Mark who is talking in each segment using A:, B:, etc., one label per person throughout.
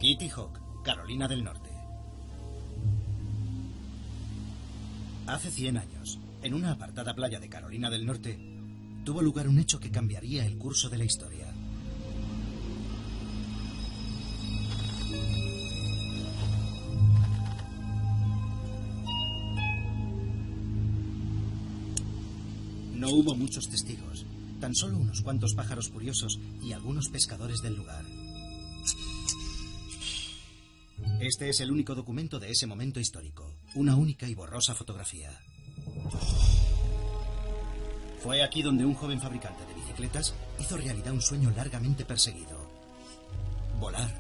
A: Kitty Hawk, Carolina del Norte. Hace 100 años, en una apartada playa de Carolina del Norte, tuvo lugar un hecho que cambiaría el curso de la historia. No hubo muchos testigos, tan solo unos cuantos pájaros curiosos y algunos pescadores del lugar. Este es el único documento de ese momento histórico, una única y borrosa fotografía. Fue aquí donde un joven fabricante de bicicletas hizo realidad un sueño largamente perseguido: volar.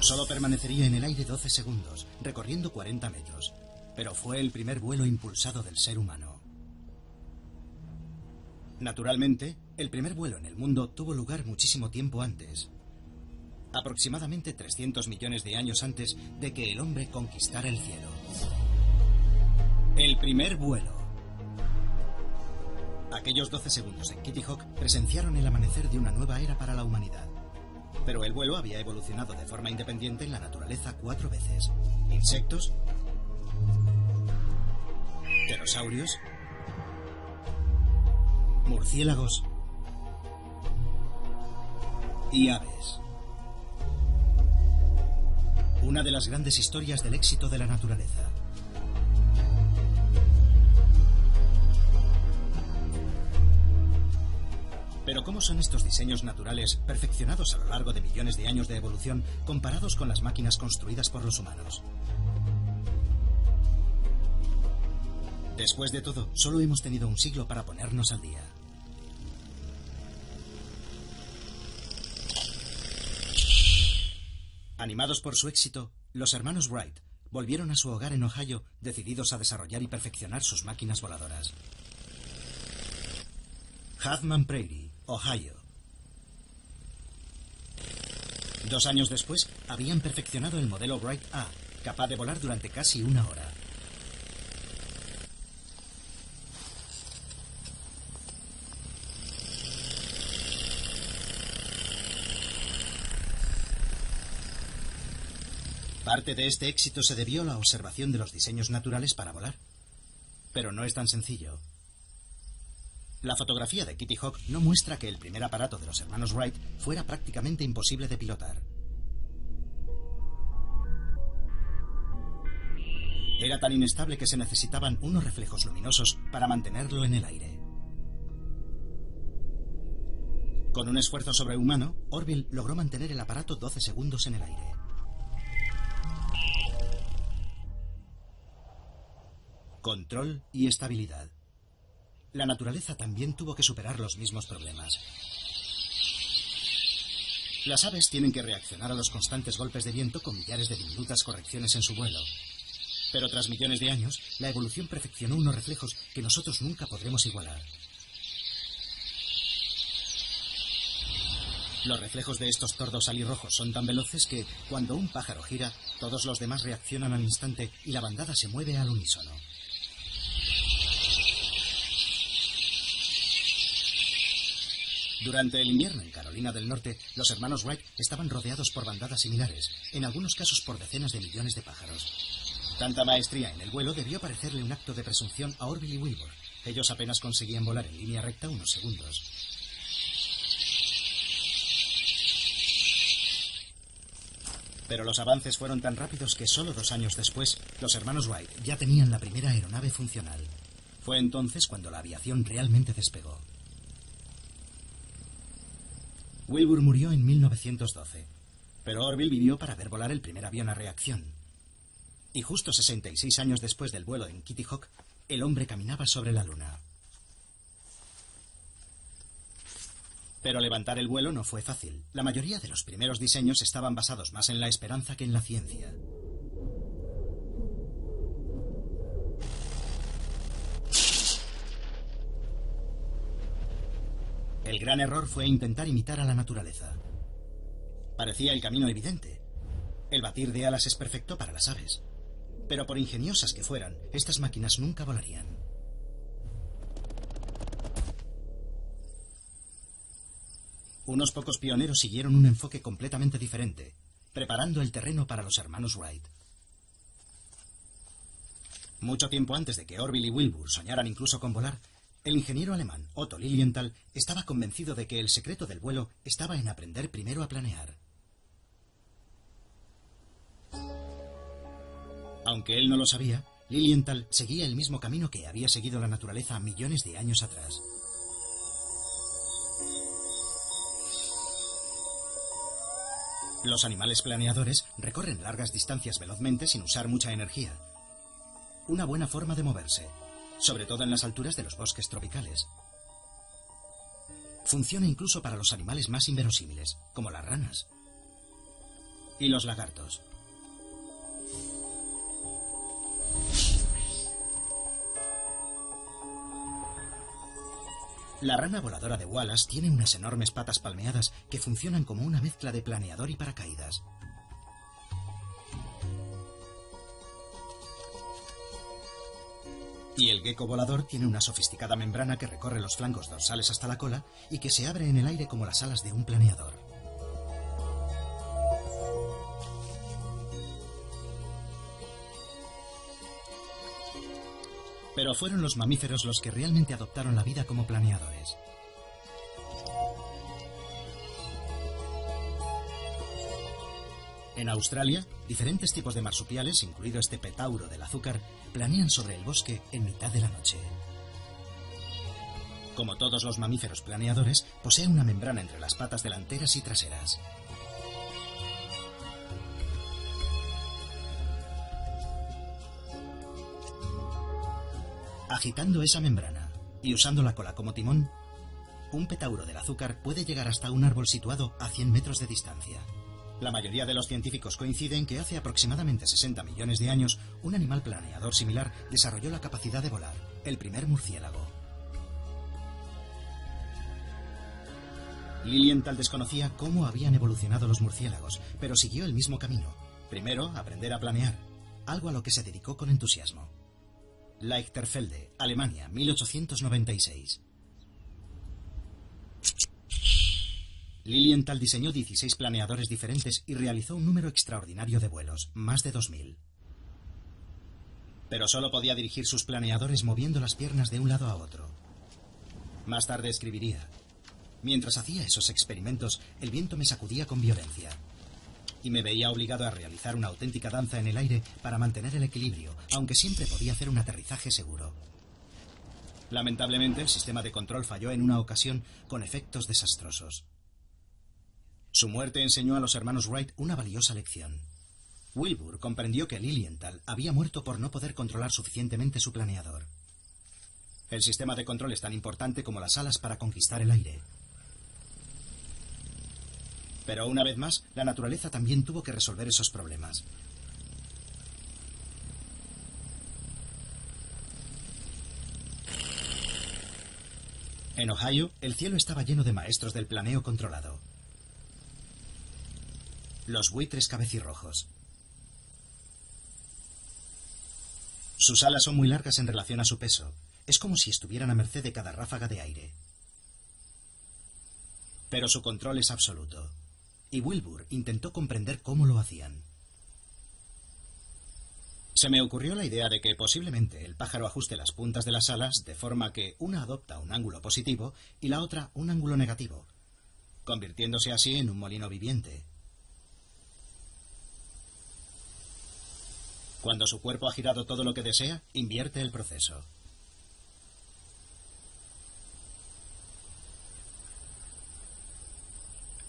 A: Solo permanecería en el aire 12 segundos, recorriendo 40 metros. Pero fue el primer vuelo impulsado del ser humano. Naturalmente, el primer vuelo en el mundo tuvo lugar muchísimo tiempo antes. Aproximadamente 300 millones de años antes de que el hombre conquistara el cielo. El primer vuelo. Aquellos 12 segundos en Kitty Hawk presenciaron el amanecer de una nueva era para la humanidad. Pero el vuelo había evolucionado de forma independiente en la naturaleza 4 veces. Insectos, pterosaurios, murciélagos y aves. Una de las grandes historias del éxito de la naturaleza. Pero ¿cómo son estos diseños naturales perfeccionados a lo largo de millones de años de evolución comparados con las máquinas construidas por los humanos? Después de todo, solo hemos tenido un siglo para ponernos al día. Animados por su éxito, los hermanos Wright volvieron a su hogar en Ohio, decididos a desarrollar y perfeccionar sus máquinas voladoras. Huffman Prairie, Ohio. 2 años después, habían perfeccionado el modelo Wright A, capaz de volar durante casi 1 hora. Parte de este éxito se debió a la observación de los diseños naturales para volar. Pero no es tan sencillo. La fotografía de Kitty Hawk no muestra que el primer aparato de los hermanos Wright fuera prácticamente imposible de pilotar. Era tan inestable que se necesitaban unos reflejos luminosos para mantenerlo en el aire. Con un esfuerzo sobrehumano, Orville logró mantener el aparato 12 segundos en el aire. Control y estabilidad. La naturaleza también tuvo que superar los mismos problemas. Las aves tienen que reaccionar a los constantes golpes de viento con millares de diminutas correcciones en su vuelo. Pero tras millones de años, la evolución perfeccionó unos reflejos que nosotros nunca podremos igualar. Los reflejos de estos tordos alirrojos son tan veloces que, cuando un pájaro gira, todos los demás reaccionan al instante y la bandada se mueve al unísono. Durante el invierno en Carolina del Norte, los hermanos Wright estaban rodeados por bandadas similares, en algunos casos por decenas de millones de pájaros. Tanta maestría en el vuelo debió parecerle un acto de presunción a Orville y Wilbur. Ellos apenas conseguían volar en línea recta unos segundos. Pero los avances fueron tan rápidos que solo 2 años después, los hermanos Wright ya tenían la primera aeronave funcional. Fue entonces cuando la aviación realmente despegó. Wilbur murió en 1912, pero Orville vivió para ver volar el primer avión a reacción. Y justo 66 años después del vuelo en Kitty Hawk, el hombre caminaba sobre la luna. Pero levantar el vuelo no fue fácil. La mayoría de los primeros diseños estaban basados más en la esperanza que en la ciencia. El gran error fue intentar imitar a la naturaleza. Parecía el camino evidente. El batir de alas es perfecto para las aves. Pero por ingeniosas que fueran, estas máquinas nunca volarían. Unos pocos pioneros siguieron un enfoque completamente diferente, preparando el terreno para los hermanos Wright. Mucho tiempo antes de que Orville y Wilbur soñaran incluso con volar, el ingeniero alemán Otto Lilienthal estaba convencido de que el secreto del vuelo estaba en aprender primero a planear. Aunque él no lo sabía, Lilienthal seguía el mismo camino que había seguido la naturaleza millones de años atrás. Los animales planeadores recorren largas distancias velozmente sin usar mucha energía. Una buena forma de moverse, sobre todo en las alturas de los bosques tropicales. Funciona incluso para los animales más inverosímiles, como las ranas y los lagartos. La rana voladora de Wallace tiene unas enormes patas palmeadas que funcionan como una mezcla de planeador y paracaídas. Y el gecko volador tiene una sofisticada membrana que recorre los flancos dorsales hasta la cola y que se abre en el aire como las alas de un planeador. Pero fueron los mamíferos los que realmente adoptaron la vida como planeadores. En Australia, diferentes tipos de marsupiales, incluido este petauro del azúcar, planean sobre el bosque en mitad de la noche. Como todos los mamíferos planeadores, posee una membrana entre las patas delanteras y traseras. Agitando esa membrana y usando la cola como timón, un petauro del azúcar puede llegar hasta un árbol situado a 100 metros de distancia. La mayoría de los científicos coinciden que hace aproximadamente 60 millones de años, un animal planeador similar desarrolló la capacidad de volar, el primer murciélago. Lilienthal desconocía cómo habían evolucionado los murciélagos, pero siguió el mismo camino. Primero, aprender a planear, algo a lo que se dedicó con entusiasmo. Lichterfelde, Alemania, 1896. Lilienthal diseñó 16 planeadores diferentes y realizó un número extraordinario de vuelos, más de 2000. Pero solo podía dirigir sus planeadores moviendo las piernas de un lado a otro. Más tarde escribiría: mientras hacía esos experimentos, el viento me sacudía con violencia y me veía obligado a realizar una auténtica danza en el aire para mantener el equilibrio, aunque siempre podía hacer un aterrizaje seguro. Lamentablemente, el sistema de control falló en una ocasión con efectos desastrosos. Su muerte enseñó a los hermanos Wright una valiosa lección. Wilbur comprendió que Lilienthal había muerto por no poder controlar suficientemente su planeador. El sistema de control es tan importante como las alas para conquistar el aire. Pero una vez más, la naturaleza también tuvo que resolver esos problemas. En Ohio, el cielo estaba lleno de maestros del planeo controlado. Los buitres cabecirrojos. Sus alas son muy largas en relación a su peso. Es como si estuvieran a merced de cada ráfaga de aire. Pero su control es absoluto. Y Wilbur intentó comprender cómo lo hacían. Se me ocurrió la idea de que posiblemente el pájaro ajuste las puntas de las alas de forma que una adopta un ángulo positivo y la otra un ángulo negativo, convirtiéndose así en un molino viviente. Cuando su cuerpo ha girado todo lo que desea, invierte el proceso.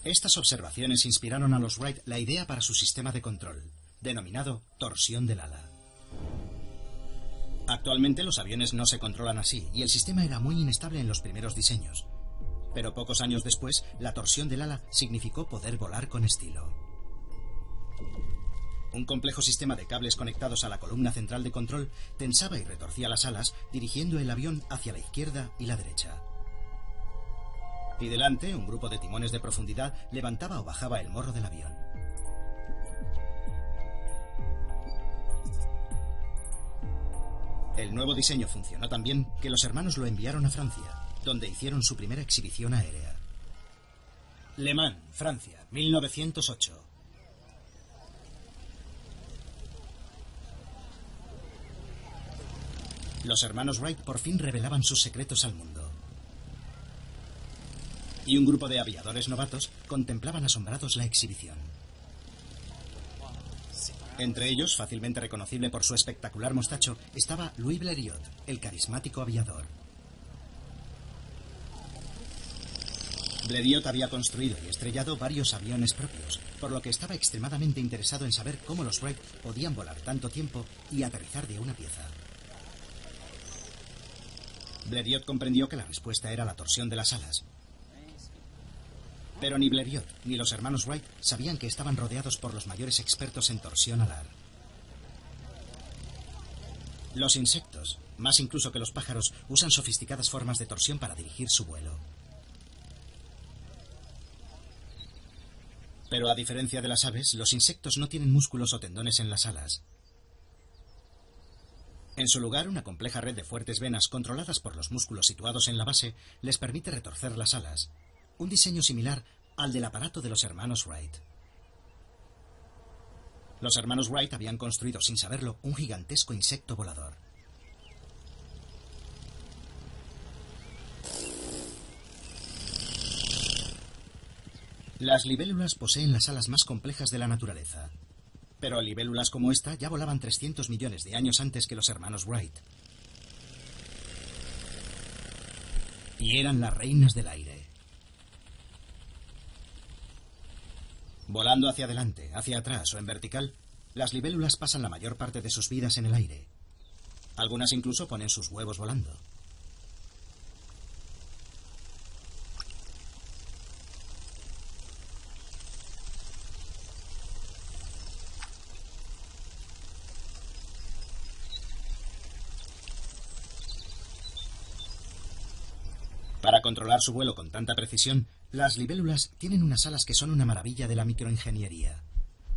A: Estas observaciones inspiraron a los Wright la idea para su sistema de control, denominado torsión del ala. Actualmente los aviones no se controlan así, y el sistema era muy inestable en los primeros diseños. Pero pocos años después, la torsión del ala significó poder volar con estilo. Un complejo sistema de cables conectados a la columna central de control tensaba y retorcía las alas, dirigiendo el avión hacia la izquierda y la derecha. Y delante, un grupo de timones de profundidad levantaba o bajaba el morro del avión. El nuevo diseño funcionó tan bien que los hermanos lo enviaron a Francia, donde hicieron su primera exhibición aérea. Le Mans, Francia, 1908. Los hermanos Wright por fin revelaban sus secretos al mundo. Y un grupo de aviadores novatos contemplaban asombrados la exhibición. Entre ellos, fácilmente reconocible por su espectacular mostacho, estaba Louis Blériot, el carismático aviador. Blériot había construido y estrellado varios aviones propios, por lo que estaba extremadamente interesado en saber cómo los Wright podían volar tanto tiempo y aterrizar de una pieza. Blériot comprendió que la respuesta era la torsión de las alas. Pero ni Blériot ni los hermanos Wright sabían que estaban rodeados por los mayores expertos en torsión alar. Los insectos, más incluso que los pájaros, usan sofisticadas formas de torsión para dirigir su vuelo. Pero a diferencia de las aves, los insectos no tienen músculos o tendones en las alas. En su lugar, una compleja red de fuertes venas controladas por los músculos situados en la base les permite retorcer las alas, un diseño similar al del aparato de los hermanos Wright. Los hermanos Wright habían construido, sin saberlo, un gigantesco insecto volador. Las libélulas poseen las alas más complejas de la naturaleza. Pero libélulas como esta ya volaban 300 millones de años antes que los hermanos Wright. Y eran las reinas del aire. Volando hacia adelante, hacia atrás o en vertical, las libélulas pasan la mayor parte de sus vidas en el aire. Algunas incluso ponen sus huevos volando. Para controlar su vuelo con tanta precisión, las libélulas tienen unas alas que son una maravilla de la microingeniería.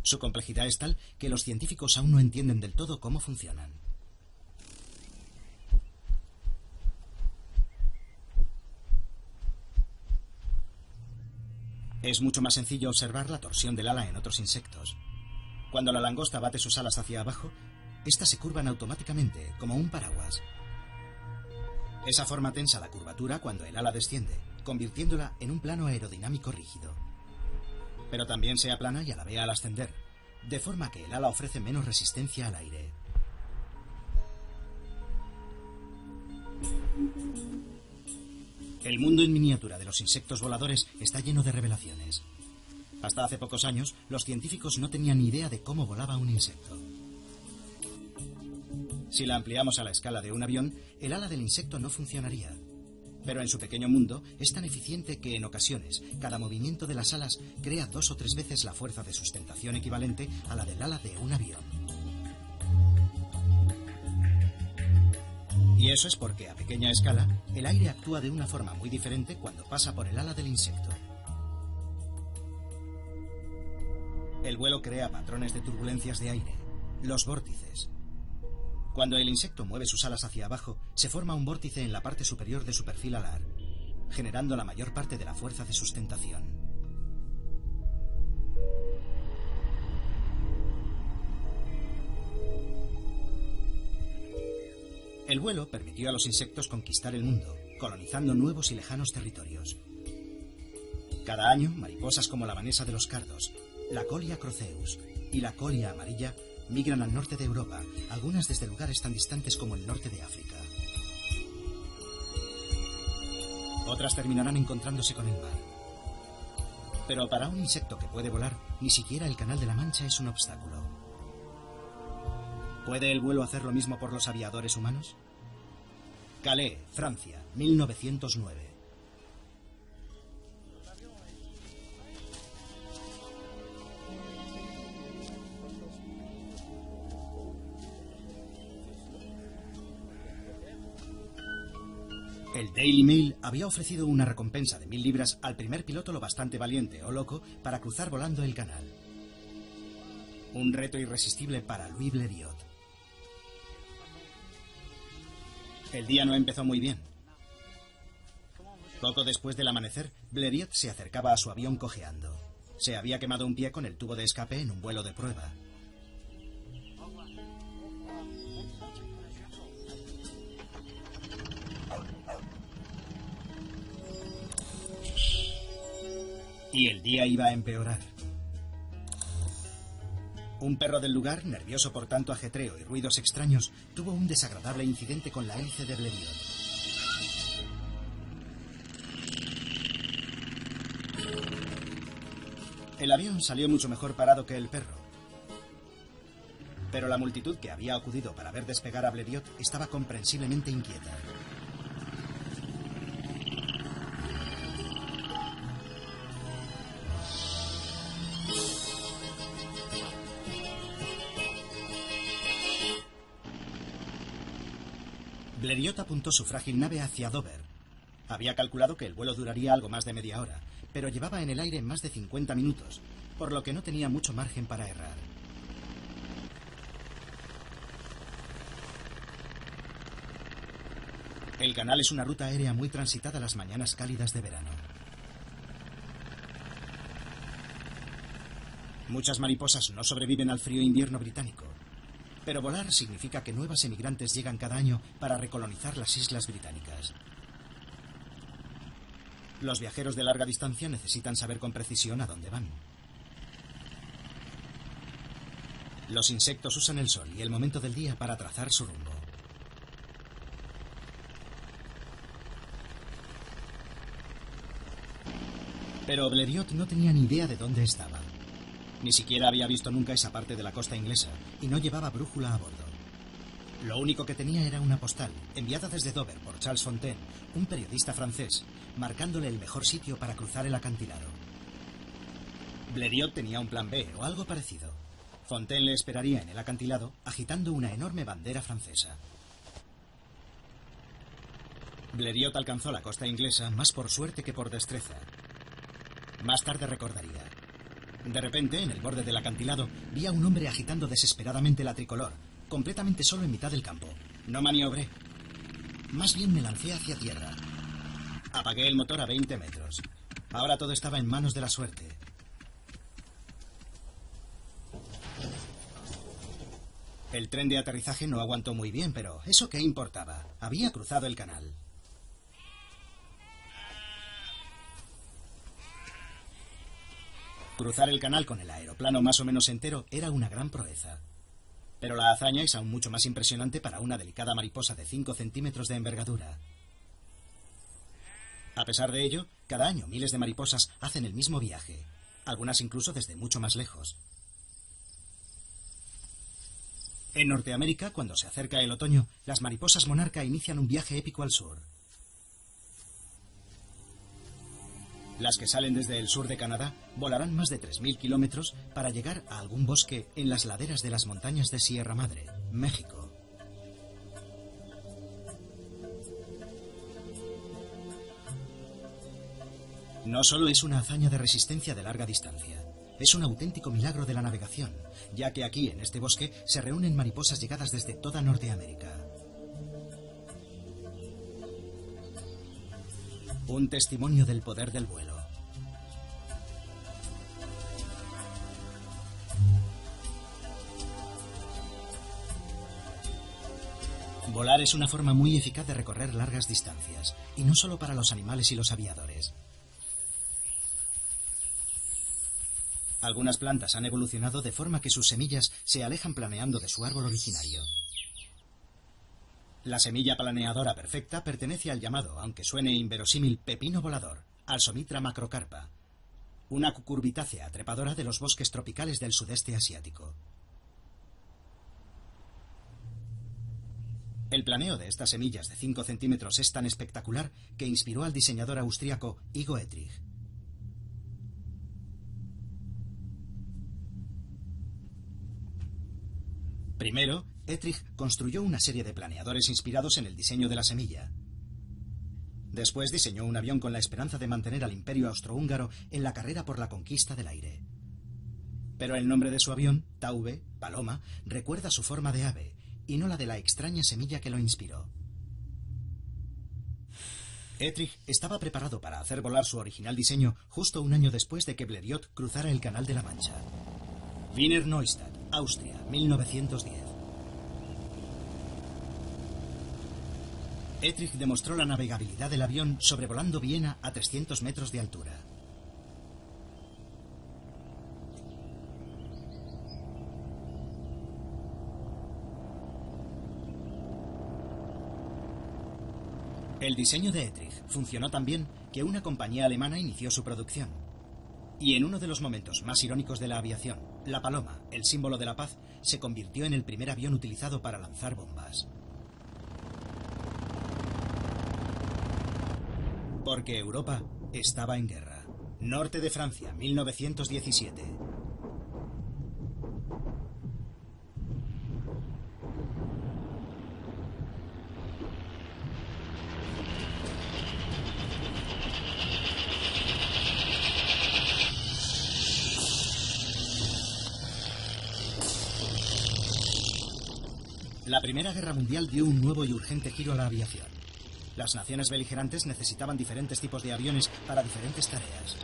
A: Su complejidad es tal que los científicos aún no entienden del todo cómo funcionan. Es mucho más sencillo observar la torsión del ala en otros insectos. Cuando la langosta bate sus alas hacia abajo, estas se curvan automáticamente, como un paraguas. Esa forma tensa la curvatura cuando el ala desciende, convirtiéndola en un plano aerodinámico rígido. Pero también se aplana y alabea al ascender, de forma que el ala ofrece menos resistencia al aire. El mundo en miniatura de los insectos voladores está lleno de revelaciones. Hasta hace pocos años, los científicos no tenían ni idea de cómo volaba un insecto. Si la ampliamos a la escala de un avión, el ala del insecto no funcionaría. Pero en su pequeño mundo es tan eficiente que en ocasiones cada movimiento de las alas crea 2 o 3 veces la fuerza de sustentación equivalente a la del ala de un avión. Y eso es porque a pequeña escala el aire actúa de una forma muy diferente cuando pasa por el ala del insecto. El vuelo crea patrones de turbulencias de aire, los vórtices. Cuando el insecto mueve sus alas hacia abajo, se forma un vórtice en la parte superior de su perfil alar, generando la mayor parte de la fuerza de sustentación. El vuelo permitió a los insectos conquistar el mundo, colonizando nuevos y lejanos territorios. Cada año, mariposas como la vanesa de los cardos, la Colia croceus y la Colia amarilla migran al norte de Europa, algunas desde lugares tan distantes como el norte de África. Otras terminarán encontrándose con el mar. Pero para un insecto que puede volar, ni siquiera el Canal de la Mancha es un obstáculo. ¿Puede el vuelo hacer lo mismo por los aviadores humanos? Calais, Francia, 1909. El Daily Mail había ofrecido una recompensa de 1000 libras al primer piloto lo bastante valiente o loco para cruzar volando el canal. Un reto irresistible para Louis Blériot. El día no empezó muy bien. Poco después del amanecer, Blériot se acercaba a su avión cojeando. Se había quemado un pie con el tubo de escape en un vuelo de prueba. Y el día iba a empeorar. Un perro del lugar, nervioso por tanto ajetreo y ruidos extraños, tuvo un desagradable incidente con la hélice de Blériot. El avión salió mucho mejor parado que el perro. Pero la multitud que había acudido para ver despegar a Blériot estaba comprensiblemente inquieta. Blériot apuntó su frágil nave hacia Dover. Había calculado que el vuelo duraría algo más de media hora, pero llevaba en el aire más de 50 minutos, por lo que no tenía mucho margen para errar. El canal es una ruta aérea muy transitada las mañanas cálidas de verano. Muchas mariposas no sobreviven al frío invierno británico. Pero volar significa que nuevas emigrantes llegan cada año para recolonizar las islas británicas. Los viajeros de larga distancia necesitan saber con precisión a dónde van. Los insectos usan el sol y el momento del día para trazar su rumbo. Pero Blériot no tenía ni idea de dónde estaba. Ni siquiera había visto nunca esa parte de la costa inglesa y no llevaba brújula a bordo. Lo único que tenía era una postal, enviada desde Dover por Charles Fontaine, un periodista francés, marcándole el mejor sitio para cruzar el acantilado. Blériot tenía un plan B o algo parecido. Fontaine le esperaría en el acantilado, agitando una enorme bandera francesa. Blériot alcanzó la costa inglesa más por suerte que por destreza. Más tarde recordaría. De repente, en el borde del acantilado, vi a un hombre agitando desesperadamente la tricolor, completamente solo en mitad del campo. No maniobré. Más bien me lancé hacia tierra. Apagué el motor a 20 metros. Ahora todo estaba en manos de la suerte. El tren de aterrizaje no aguantó muy bien, pero ¿eso qué importaba? Había cruzado el canal. Cruzar el canal con el aeroplano más o menos entero era una gran proeza. Pero la hazaña es aún mucho más impresionante para una delicada mariposa de 5 centímetros de envergadura. A pesar de ello, cada año miles de mariposas hacen el mismo viaje, algunas incluso desde mucho más lejos. En Norteamérica, cuando se acerca el otoño, las mariposas monarca inician un viaje épico al sur. Las que salen desde el sur de Canadá volarán más de 3.000 kilómetros para llegar a algún bosque en las laderas de las montañas de Sierra Madre, México. No solo es una hazaña de resistencia de larga distancia, es un auténtico milagro de la navegación, ya que aquí, en este bosque, se reúnen mariposas llegadas desde toda Norteamérica. Un testimonio del poder del vuelo. Volar es una forma muy eficaz de recorrer largas distancias, y no solo para los animales y los aviadores. Algunas plantas han evolucionado de forma que sus semillas se alejan planeando de su árbol originario. La semilla planeadora perfecta pertenece al llamado, aunque suene inverosímil, pepino volador, Alsomitra macrocarpa, una cucurbitácea trepadora de los bosques tropicales del sudeste asiático. El planeo de estas semillas de 5 centímetros es tan espectacular que inspiró al diseñador austríaco Igo Etrich. Primero, Etrich construyó una serie de planeadores inspirados en el diseño de la semilla. Después diseñó un avión con la esperanza de mantener al imperio austrohúngaro en la carrera por la conquista del aire. Pero el nombre de su avión, Taube, paloma, recuerda su forma de ave, y no la de la extraña semilla que lo inspiró. Ettrich estaba preparado para hacer volar su original diseño justo un año después de que Blériot cruzara el Canal de la Mancha. Wiener Neustadt, Austria, 1910. Ettrich demostró la navegabilidad del avión sobrevolando Viena a 300 metros de altura. El diseño de Ettrich funcionó tan bien que una compañía alemana inició su producción. Y en uno de los momentos más irónicos de la aviación, la paloma, el símbolo de la paz, se convirtió en el primer avión utilizado para lanzar bombas. Porque Europa estaba en guerra. Norte de Francia, 1917. La Primera Guerra Mundial dio un nuevo y urgente giro a la aviación. Las naciones beligerantes necesitaban diferentes tipos de aviones para diferentes tareas.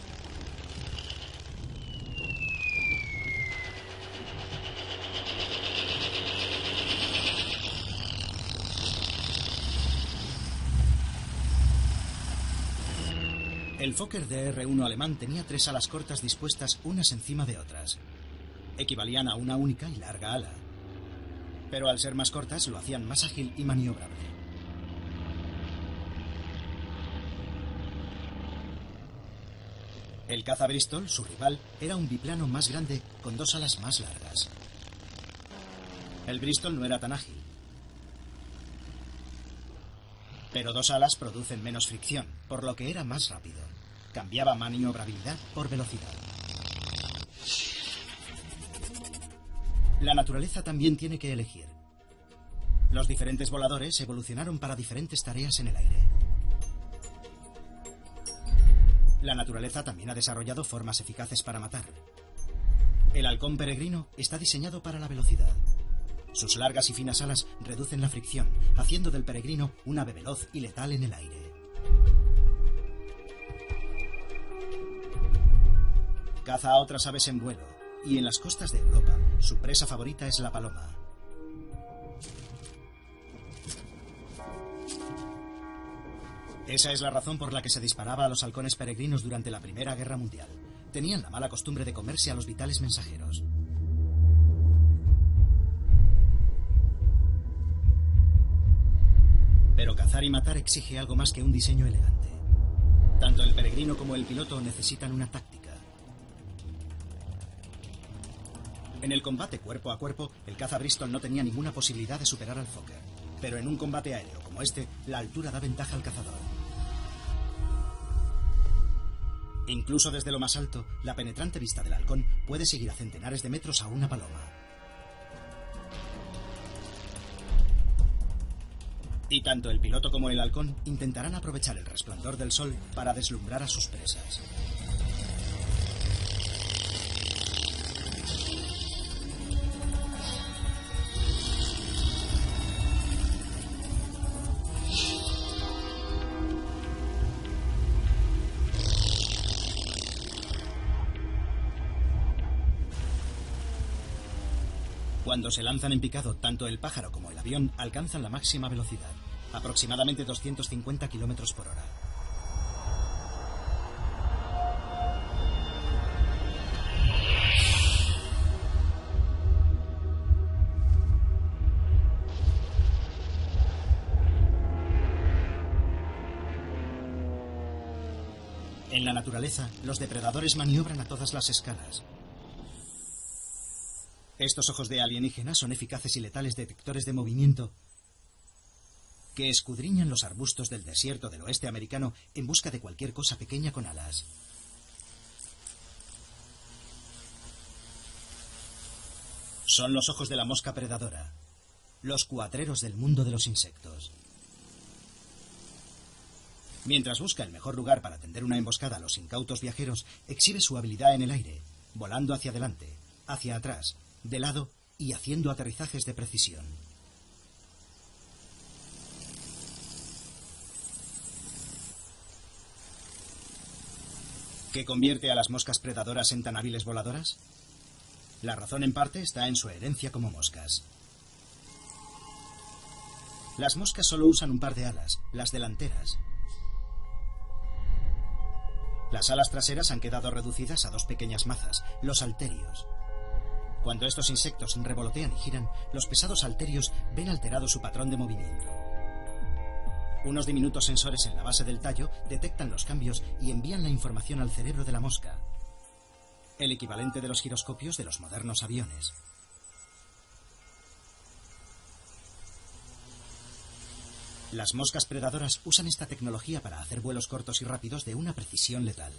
A: El Fokker DR-1 alemán tenía 3 alas cortas dispuestas unas encima de otras. Equivalían a una única y larga ala. Pero al ser más cortas lo hacían más ágil y maniobrable. El caza Bristol, su rival, era un biplano más grande con 2 alas más largas. El Bristol no era tan ágil. Pero 2 alas producen menos fricción, por lo que era más rápido. Cambiaba maniobrabilidad por velocidad. La naturaleza también tiene que elegir. Los diferentes voladores evolucionaron para diferentes tareas en el aire. La naturaleza también ha desarrollado formas eficaces para matar. El halcón peregrino está diseñado para la velocidad. Sus largas y finas alas reducen la fricción, haciendo del peregrino un ave veloz y letal en el aire. Caza a otras aves en vuelo, y en las costas de Europa, su presa favorita es la paloma. Esa es la razón por la que se disparaba a los halcones peregrinos durante la Primera Guerra Mundial. Tenían la mala costumbre de comerse a los vitales mensajeros. Pero cazar y matar exige algo más que un diseño elegante. Tanto el peregrino como el piloto necesitan una táctica. En el combate cuerpo a cuerpo, el caza Bristol no tenía ninguna posibilidad de superar al Fokker. Pero en un combate aéreo como este, la altura da ventaja al cazador. Incluso desde lo más alto, la penetrante vista del halcón puede seguir a centenares de metros a una paloma. Y tanto el piloto como el halcón intentarán aprovechar el resplandor del sol para deslumbrar a sus presas. Cuando se lanzan en picado, tanto el pájaro como el avión alcanzan la máxima velocidad, aproximadamente 250 km por hora. En la naturaleza, los depredadores maniobran a todas las escalas. Estos ojos de alienígena son eficaces y letales detectores de movimiento que escudriñan los arbustos del desierto del oeste americano en busca de cualquier cosa pequeña con alas. Son los ojos de la mosca predadora, los cuatreros del mundo de los insectos. Mientras busca el mejor lugar para tender una emboscada a los incautos viajeros, exhibe su habilidad en el aire, volando hacia adelante, hacia atrás, de lado y haciendo aterrizajes de precisión. ¿Qué convierte a las moscas predadoras en tan hábiles voladoras? La razón en parte está en su herencia como moscas. Las moscas solo usan un par de alas, las delanteras. Las alas traseras han quedado reducidas a dos pequeñas mazas, los halterios. Cuando estos insectos revolotean y giran, los pesados halterios ven alterado su patrón de movimiento. Unos diminutos sensores en la base del tallo detectan los cambios y envían la información al cerebro de la mosca, el equivalente de los giroscopios de los modernos aviones. Las moscas predadoras usan esta tecnología para hacer vuelos cortos y rápidos de una precisión letal.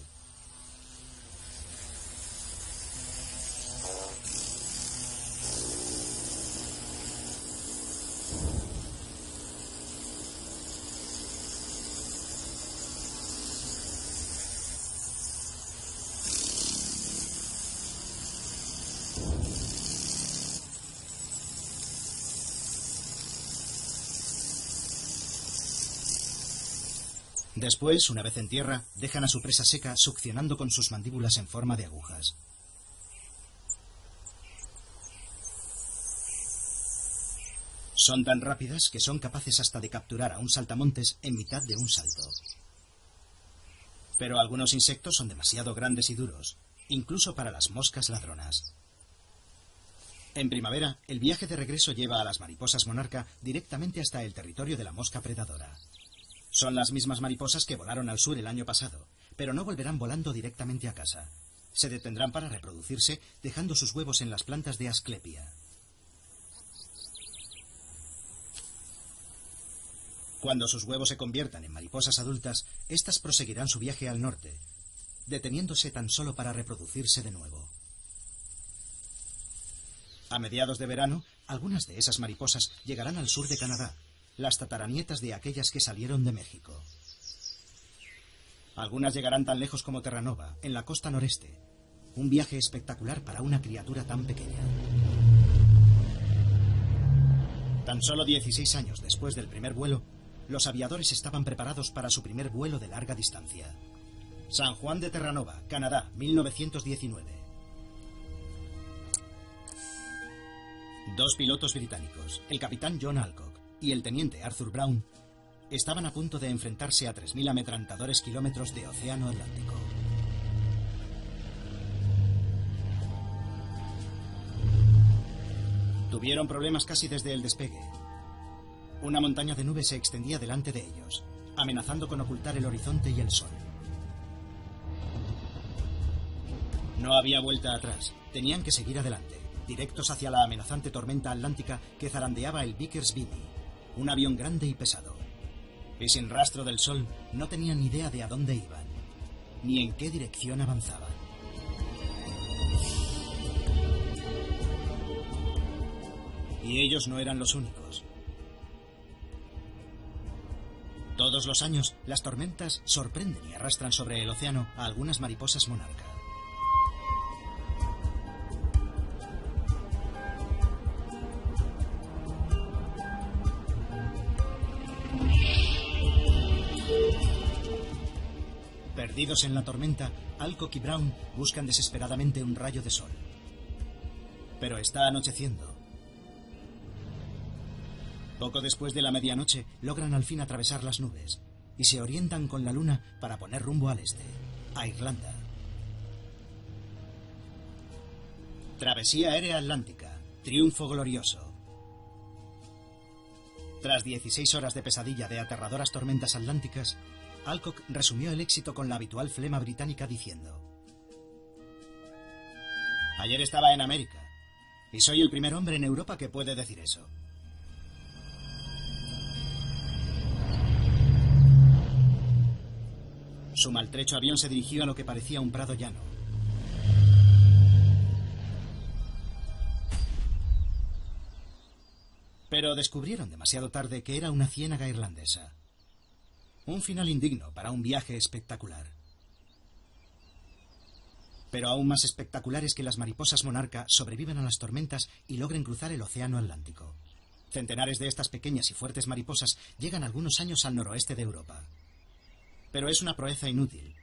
A: Después, una vez en tierra, dejan a su presa seca succionando con sus mandíbulas en forma de agujas. Son tan rápidas que son capaces hasta de capturar a un saltamontes en mitad de un salto. Pero algunos insectos son demasiado grandes y duros, incluso para las moscas ladronas. En primavera, el viaje de regreso lleva a las mariposas monarca directamente hasta el territorio de la mosca predadora. Son las mismas mariposas que volaron al sur el año pasado, pero no volverán volando directamente a casa. Se detendrán para reproducirse, dejando sus huevos en las plantas de Asclepia. Cuando sus huevos se conviertan en mariposas adultas, éstas proseguirán su viaje al norte, deteniéndose tan solo para reproducirse de nuevo. A mediados de verano, algunas de esas mariposas llegarán al sur de Canadá, las tataranietas de aquellas que salieron de México. Algunas llegarán tan lejos como Terranova, en la costa noreste. Un viaje espectacular para una criatura tan pequeña. Tan solo 16 años después del primer vuelo, los aviadores estaban preparados para su primer vuelo de larga distancia. San Juan de Terranova, Canadá, 1919. Dos pilotos británicos, el capitán John Alcock y el teniente Arthur Brown, estaban a punto de enfrentarse a 3.000 ametralladores kilómetros de océano Atlántico. Tuvieron problemas casi desde el despegue. Una montaña de nubes se extendía delante de ellos, amenazando con ocultar el horizonte y el sol. No había vuelta atrás, tenían que seguir adelante, directos hacia la amenazante tormenta atlántica que zarandeaba el Vickers Vimy, un avión grande y pesado. Y sin rastro del sol, no tenían ni idea de a dónde iban, ni en qué dirección avanzaban. Y ellos no eran los únicos. Todos los años, las tormentas sorprenden y arrastran sobre el océano a algunas mariposas monarca. Perdidos en la tormenta, Alcock y Brown buscan desesperadamente un rayo de sol. Pero está anocheciendo. Poco después de la medianoche, logran al fin atravesar las nubes y se orientan con la luna para poner rumbo al este, a Irlanda. Travesía aérea atlántica, triunfo glorioso. Tras 16 horas de pesadilla de aterradoras tormentas atlánticas, Alcock resumió el éxito con la habitual flema británica diciendo: ayer estaba en América, y soy el primer hombre en Europa que puede decir eso. Su maltrecho avión se dirigió a lo que parecía un prado llano. Pero descubrieron demasiado tarde que era una ciénaga irlandesa. Un final indigno para un viaje espectacular. Pero aún más espectacular es que las mariposas monarca sobreviven a las tormentas y logren cruzar el océano Atlántico. Centenares de estas pequeñas y fuertes mariposas llegan algunos años al noroeste de Europa. Pero es una proeza inútil.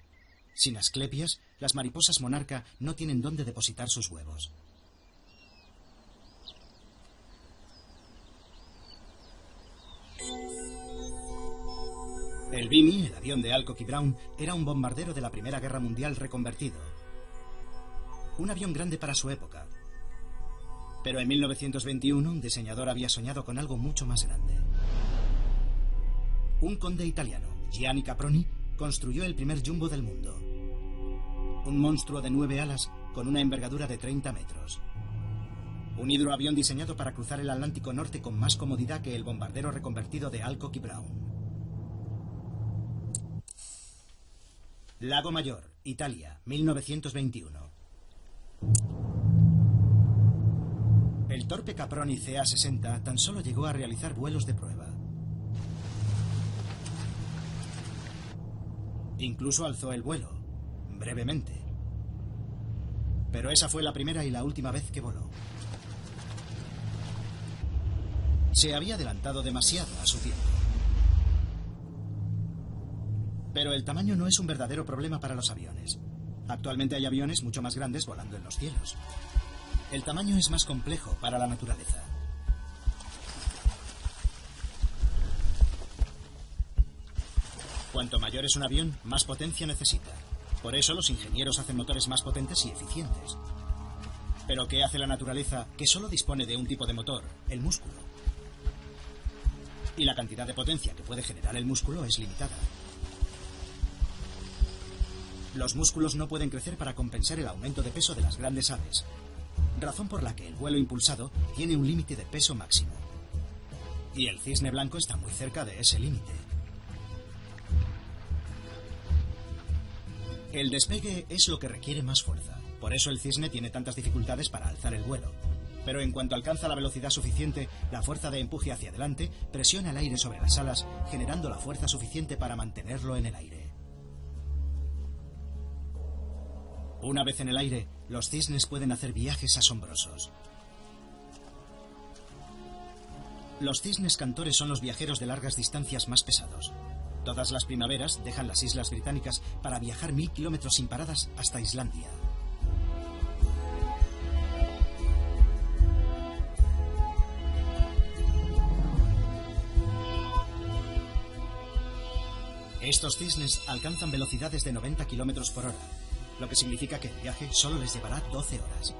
A: Sin asclepias, las mariposas monarca no tienen dónde depositar sus huevos. El Vimy, el avión de Alcock y Brown, era un bombardero de la Primera Guerra Mundial reconvertido. Un avión grande para su época. Pero en 1921 un diseñador había soñado con algo mucho más grande. Un conde italiano, Gianni Caproni, construyó el primer jumbo del mundo. Un monstruo de 9 alas con una envergadura de 30 metros. Un hidroavión diseñado para cruzar el Atlántico Norte con más comodidad que el bombardero reconvertido de Alcock y Brown. Lago Mayor, Italia, 1921. El torpe Caproni CA-60 tan solo llegó a realizar vuelos de prueba. Incluso alzó el vuelo, brevemente. Pero esa fue la primera y la última vez que voló. Se había adelantado demasiado a su tiempo. Pero el tamaño no es un verdadero problema para los aviones. Actualmente hay aviones mucho más grandes volando en los cielos. El tamaño es más complejo para la naturaleza. Cuanto mayor es un avión, más potencia necesita. Por eso los ingenieros hacen motores más potentes y eficientes. Pero ¿qué hace la naturaleza que solo dispone de un tipo de motor, el músculo? Y la cantidad de potencia que puede generar el músculo es limitada. Los músculos no pueden crecer para compensar el aumento de peso de las grandes aves, razón por la que el vuelo impulsado tiene un límite de peso máximo. Y el cisne blanco está muy cerca de ese límite. El despegue es lo que requiere más fuerza. Por eso el cisne tiene tantas dificultades para alzar el vuelo. Pero en cuanto alcanza la velocidad suficiente, la fuerza de empuje hacia adelante presiona el aire sobre las alas, generando la fuerza suficiente para mantenerlo en el aire. Una vez en el aire, los cisnes pueden hacer viajes asombrosos. Los cisnes cantores son los viajeros de largas distancias más pesados. Todas las primaveras dejan las islas británicas para viajar 1000 kilómetros sin paradas hasta Islandia. Estos cisnes alcanzan velocidades de 90 kilómetros por hora, lo que significa que el viaje solo les llevará 12 horas.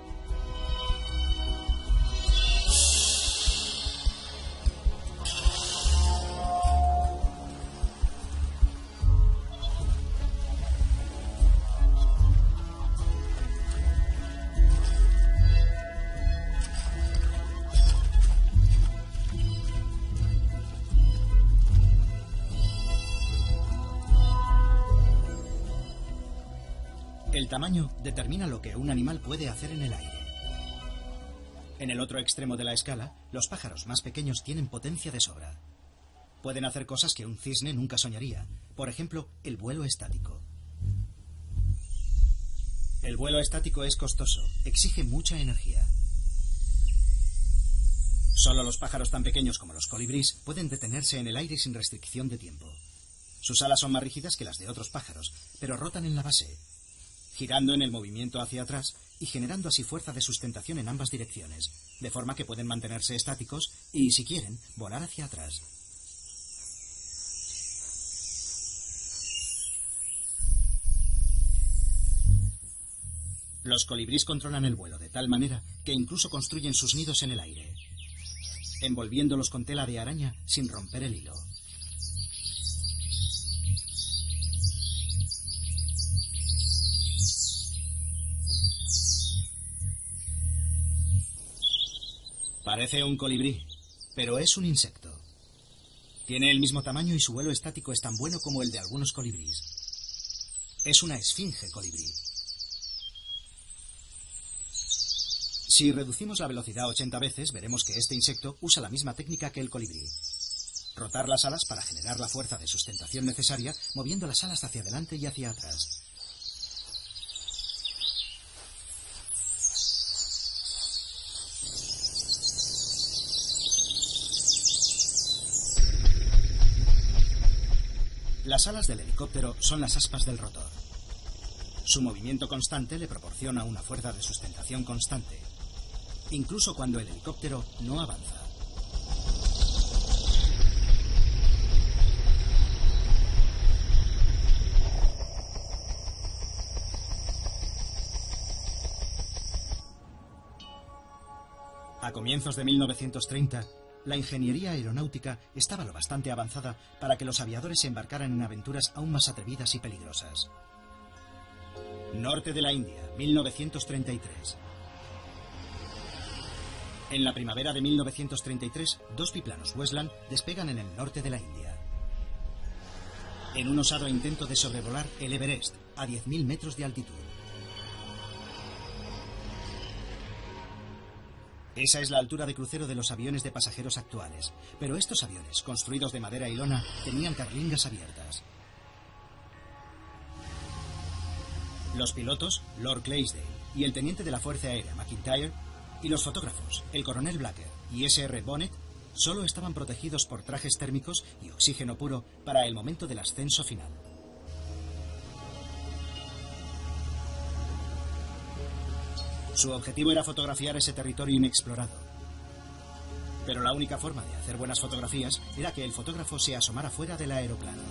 A: El tamaño determina lo que un animal puede hacer en el aire. En el otro extremo de la escala, los pájaros más pequeños tienen potencia de sobra. Pueden hacer cosas que un cisne nunca soñaría. Por ejemplo, el vuelo estático. El vuelo estático es costoso, exige mucha energía. Solo los pájaros tan pequeños como los colibríes pueden detenerse en el aire sin restricción de tiempo. Sus alas son más rígidas que las de otros pájaros, pero rotan en la base, girando en el movimiento hacia atrás y generando así fuerza de sustentación en ambas direcciones, de forma que pueden mantenerse estáticos y, si quieren, volar hacia atrás. Los colibríes controlan el vuelo de tal manera que incluso construyen sus nidos en el aire, envolviéndolos con tela de araña sin romper el hilo. Parece un colibrí, pero es un insecto. Tiene el mismo tamaño y su vuelo estático es tan bueno como el de algunos colibríes. Es una esfinge colibrí. Si reducimos la velocidad 80 veces, veremos que este insecto usa la misma técnica que el colibrí. Rotar las alas para generar la fuerza de sustentación necesaria, moviendo las alas hacia adelante y hacia atrás. Las alas del helicóptero son las aspas del rotor. Su movimiento constante le proporciona una fuerza de sustentación constante, incluso cuando el helicóptero no avanza. A comienzos de 1930, la ingeniería aeronáutica estaba lo bastante avanzada para que los aviadores se embarcaran en aventuras aún más atrevidas y peligrosas. Norte de la India, 1933. En la primavera de 1933, dos biplanos Westland despegan en el norte de la India. En un osado intento de sobrevolar el Everest, a 10.000 metros de altitud. Esa es la altura de crucero de los aviones de pasajeros actuales, pero estos aviones, construidos de madera y lona, tenían carlingas abiertas. Los pilotos, Lord Clydesdale y el teniente de la Fuerza Aérea McIntyre, y los fotógrafos, el coronel Blacker y S.R. Bonnet, solo estaban protegidos por trajes térmicos y oxígeno puro para el momento del ascenso final. Su objetivo era fotografiar ese territorio inexplorado. Pero la única forma de hacer buenas fotografías era que el fotógrafo se asomara fuera del aeroplano.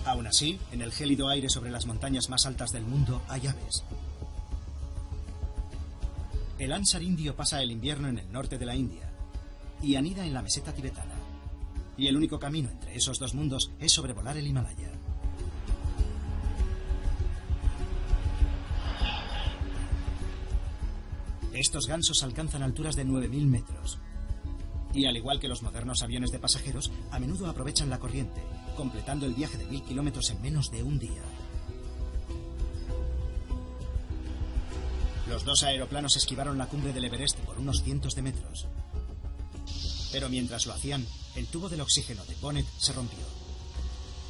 A: Aún así, en el gélido aire sobre las montañas más altas del mundo hay aves. El ánsar indio pasa el invierno en el norte de la India y anida en la meseta tibetana. Y el único camino entre esos dos mundos es sobrevolar el Himalaya. Estos gansos alcanzan alturas de 9.000 metros. Y al igual que los modernos aviones de pasajeros, a menudo aprovechan la corriente, completando el viaje de 1.000 kilómetros en menos de un día. Los dos aeroplanos esquivaron la cumbre del Everest por unos cientos de metros. Pero mientras lo hacían, el tubo del oxígeno de Bonnet se rompió.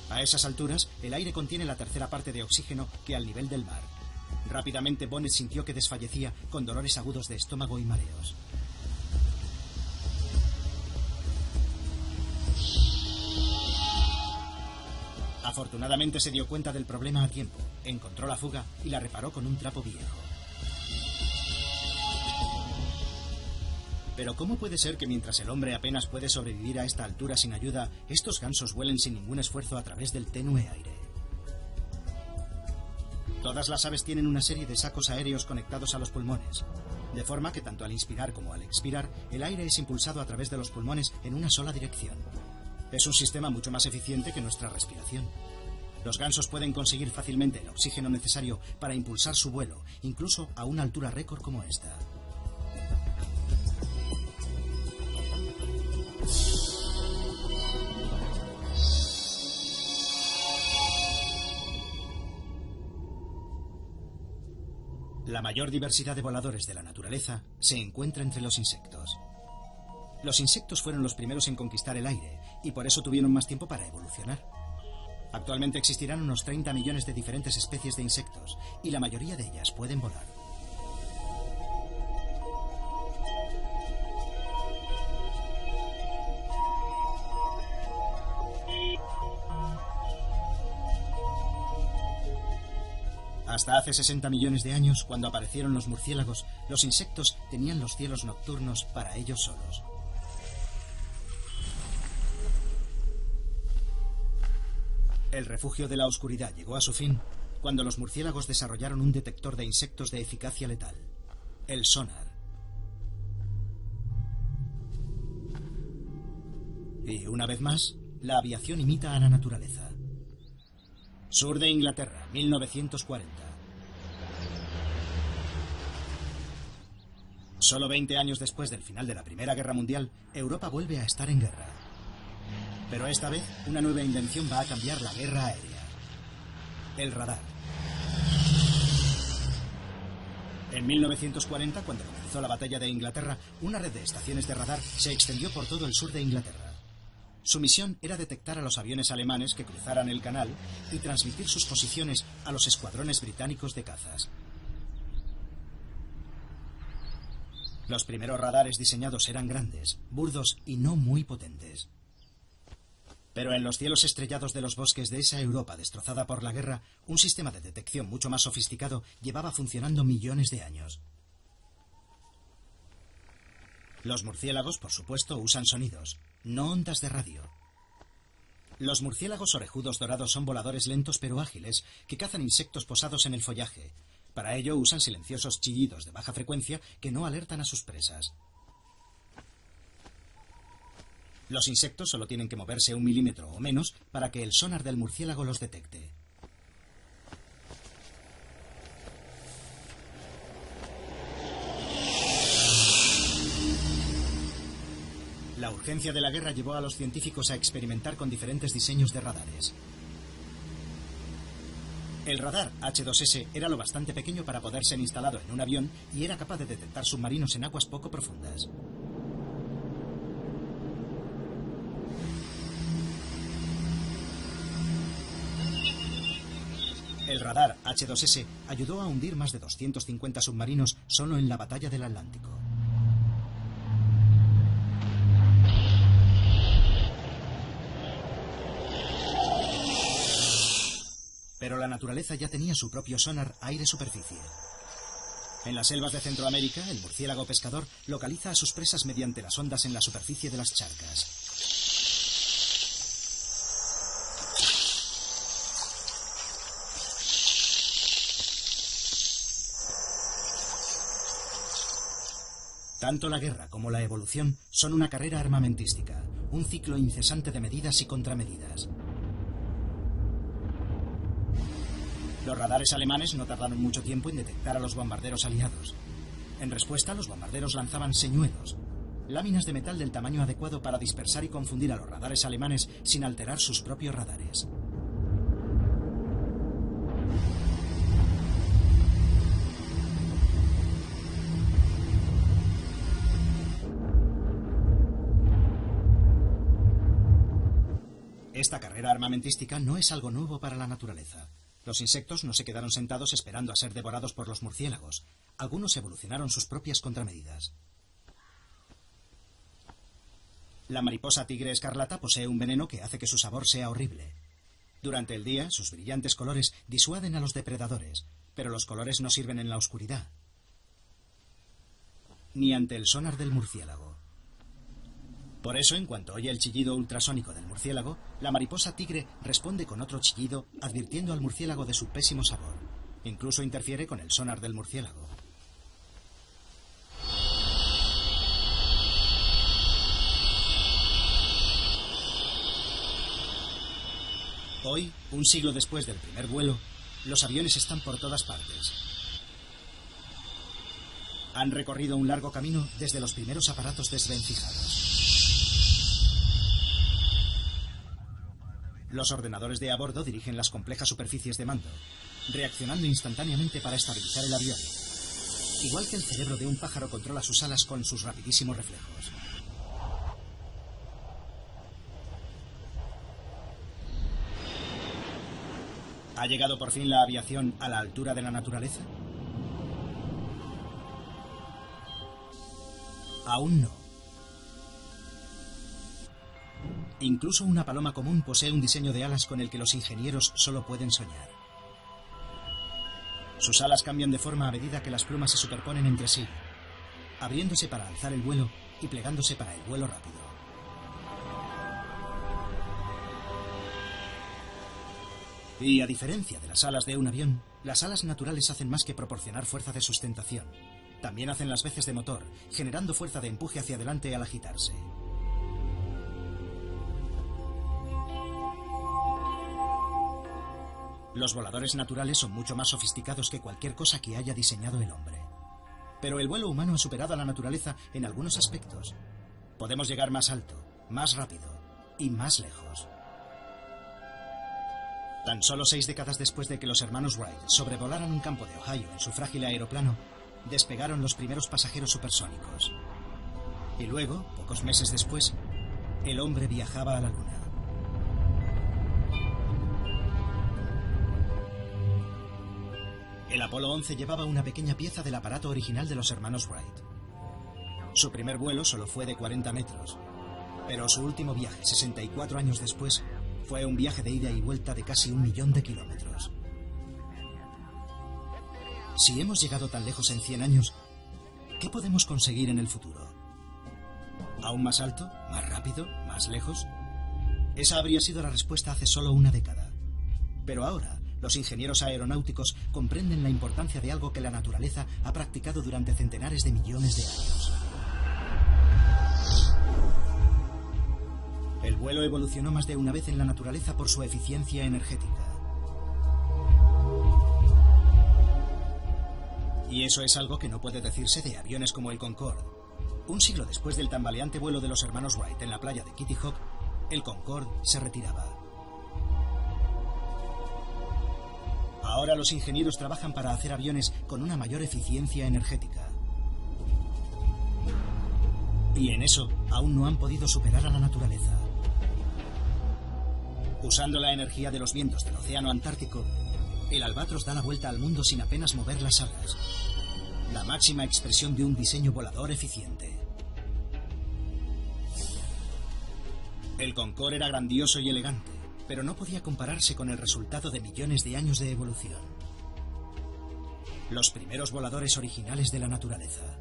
A: A esas alturas, el aire contiene la tercera parte de oxígeno que al nivel del mar. Rápidamente Bonnet sintió que desfallecía con dolores agudos de estómago y mareos. Afortunadamente se dio cuenta del problema a tiempo, encontró la fuga y la reparó con un trapo viejo. Pero ¿cómo puede ser que mientras el hombre apenas puede sobrevivir a esta altura sin ayuda, estos gansos vuelen sin ningún esfuerzo a través del tenue aire? Todas las aves tienen una serie de sacos aéreos conectados a los pulmones, de forma que tanto al inspirar como al expirar, el aire es impulsado a través de los pulmones en una sola dirección. Es un sistema mucho más eficiente que nuestra respiración. Los gansos pueden conseguir fácilmente el oxígeno necesario para impulsar su vuelo, incluso a una altura récord como esta. La mayor diversidad de voladores de la naturaleza se encuentra entre los insectos. Los insectos fueron los primeros en conquistar el aire y por eso tuvieron más tiempo para evolucionar. Actualmente existirán unos 30 millones de diferentes especies de insectos y la mayoría de ellas pueden volar. Hasta hace 60 millones de años, cuando aparecieron los murciélagos, los insectos tenían los cielos nocturnos para ellos solos. El refugio de la oscuridad llegó a su fin cuando los murciélagos desarrollaron un detector de insectos de eficacia letal, el sonar. Y una vez más, la aviación imita a la naturaleza. Sur de Inglaterra, 1940. Solo 20 años después del final de la Primera Guerra Mundial, Europa vuelve a estar en guerra. Pero esta vez, una nueva invención va a cambiar la guerra aérea. El radar. En 1940, cuando comenzó la batalla de Inglaterra, una red de estaciones de radar se extendió por todo el sur de Inglaterra. Su misión era detectar a los aviones alemanes que cruzaran el canal y transmitir sus posiciones a los escuadrones británicos de cazas. Los primeros radares diseñados eran grandes, burdos y no muy potentes. Pero en los cielos estrellados de los bosques de esa Europa destrozada por la guerra, un sistema de detección mucho más sofisticado llevaba funcionando millones de años. Los murciélagos, por supuesto, usan sonidos, no ondas de radio. Los murciélagos orejudos dorados son voladores lentos pero ágiles que cazan insectos posados en el follaje. Para ello usan silenciosos chillidos de baja frecuencia que no alertan a sus presas. Los insectos solo tienen que moverse 1 milímetro o menos para que el sonar del murciélago los detecte. La urgencia de la guerra llevó a los científicos a experimentar con diferentes diseños de radares. El radar H2S era lo bastante pequeño para poder ser instalado en un avión y era capaz de detectar submarinos en aguas poco profundas. El radar H2S ayudó a hundir más de 250 submarinos solo en la batalla del Atlántico. Pero la naturaleza ya tenía su propio sonar aire-superficie. En las selvas de Centroamérica, el murciélago pescador localiza a sus presas mediante las ondas en la superficie de las charcas. Tanto la guerra como la evolución son una carrera armamentística, un ciclo incesante de medidas y contramedidas. Los radares alemanes no tardaron mucho tiempo en detectar a los bombarderos aliados. En respuesta, los bombarderos lanzaban señuelos, láminas de metal del tamaño adecuado para dispersar y confundir a los radares alemanes sin alterar sus propios radares. Esta carrera armamentística no es algo nuevo para la naturaleza. Los insectos no se quedaron sentados esperando a ser devorados por los murciélagos. Algunos evolucionaron sus propias contramedidas. La mariposa tigre escarlata posee un veneno que hace que su sabor sea horrible. Durante el día, sus brillantes colores disuaden a los depredadores, pero los colores no sirven en la oscuridad, ni ante el sonar del murciélago. Por eso, en cuanto oye el chillido ultrasónico del murciélago, la mariposa tigre responde con otro chillido, advirtiendo al murciélago de su pésimo sabor. Incluso interfiere con el sonar del murciélago. Hoy, un siglo después del primer vuelo, los aviones están por todas partes. Han recorrido un largo camino desde los primeros aparatos desvencijados. Los ordenadores de a bordo dirigen las complejas superficies de mando, reaccionando instantáneamente para estabilizar el avión. Igual que el cerebro de un pájaro controla sus alas con sus rapidísimos reflejos. ¿Ha llegado por fin la aviación a la altura de la naturaleza? Aún no. Incluso una paloma común posee un diseño de alas con el que los ingenieros solo pueden soñar. Sus alas cambian de forma a medida que las plumas se superponen entre sí, abriéndose para alzar el vuelo y plegándose para el vuelo rápido. Y a diferencia de las alas de un avión, las alas naturales hacen más que proporcionar fuerza de sustentación. También hacen las veces de motor, generando fuerza de empuje hacia adelante al agitarse. Los voladores naturales son mucho más sofisticados que cualquier cosa que haya diseñado el hombre. Pero el vuelo humano ha superado a la naturaleza en algunos aspectos. Podemos llegar más alto, más rápido y más lejos. Tan solo 6 décadas después de que los hermanos Wright sobrevolaran un campo de Ohio en su frágil aeroplano, despegaron los primeros pasajeros supersónicos. Y luego, pocos meses después, el hombre viajaba a la Luna. El Apolo 11 llevaba una pequeña pieza del aparato original de los hermanos Wright. Su primer vuelo solo fue de 40 metros, pero su último viaje, 64 años después, fue un viaje de ida y vuelta de casi 1.000.000 de kilómetros. Si hemos llegado tan lejos en 100 años, ¿qué podemos conseguir en el futuro? ¿Aún más alto? ¿Más rápido? ¿Más lejos? Esa habría sido la respuesta hace solo una década. Pero ahora, los ingenieros aeronáuticos comprenden la importancia de algo que la naturaleza ha practicado durante centenares de millones de años. El vuelo evolucionó más de una vez en la naturaleza por su eficiencia energética. Y eso es algo que no puede decirse de aviones como el Concorde. Un siglo después del tambaleante vuelo de los hermanos Wright en la playa de Kitty Hawk, el Concorde se retiraba. Ahora los ingenieros trabajan para hacer aviones con una mayor eficiencia energética. Y en eso aún no han podido superar a la naturaleza. Usando la energía de los vientos del océano Antártico, el Albatros da la vuelta al mundo sin apenas mover las alas. La máxima expresión de un diseño volador eficiente. El Concorde era grandioso y elegante, pero no podía compararse con el resultado de millones de años de evolución. Los primeros voladores originales de la naturaleza.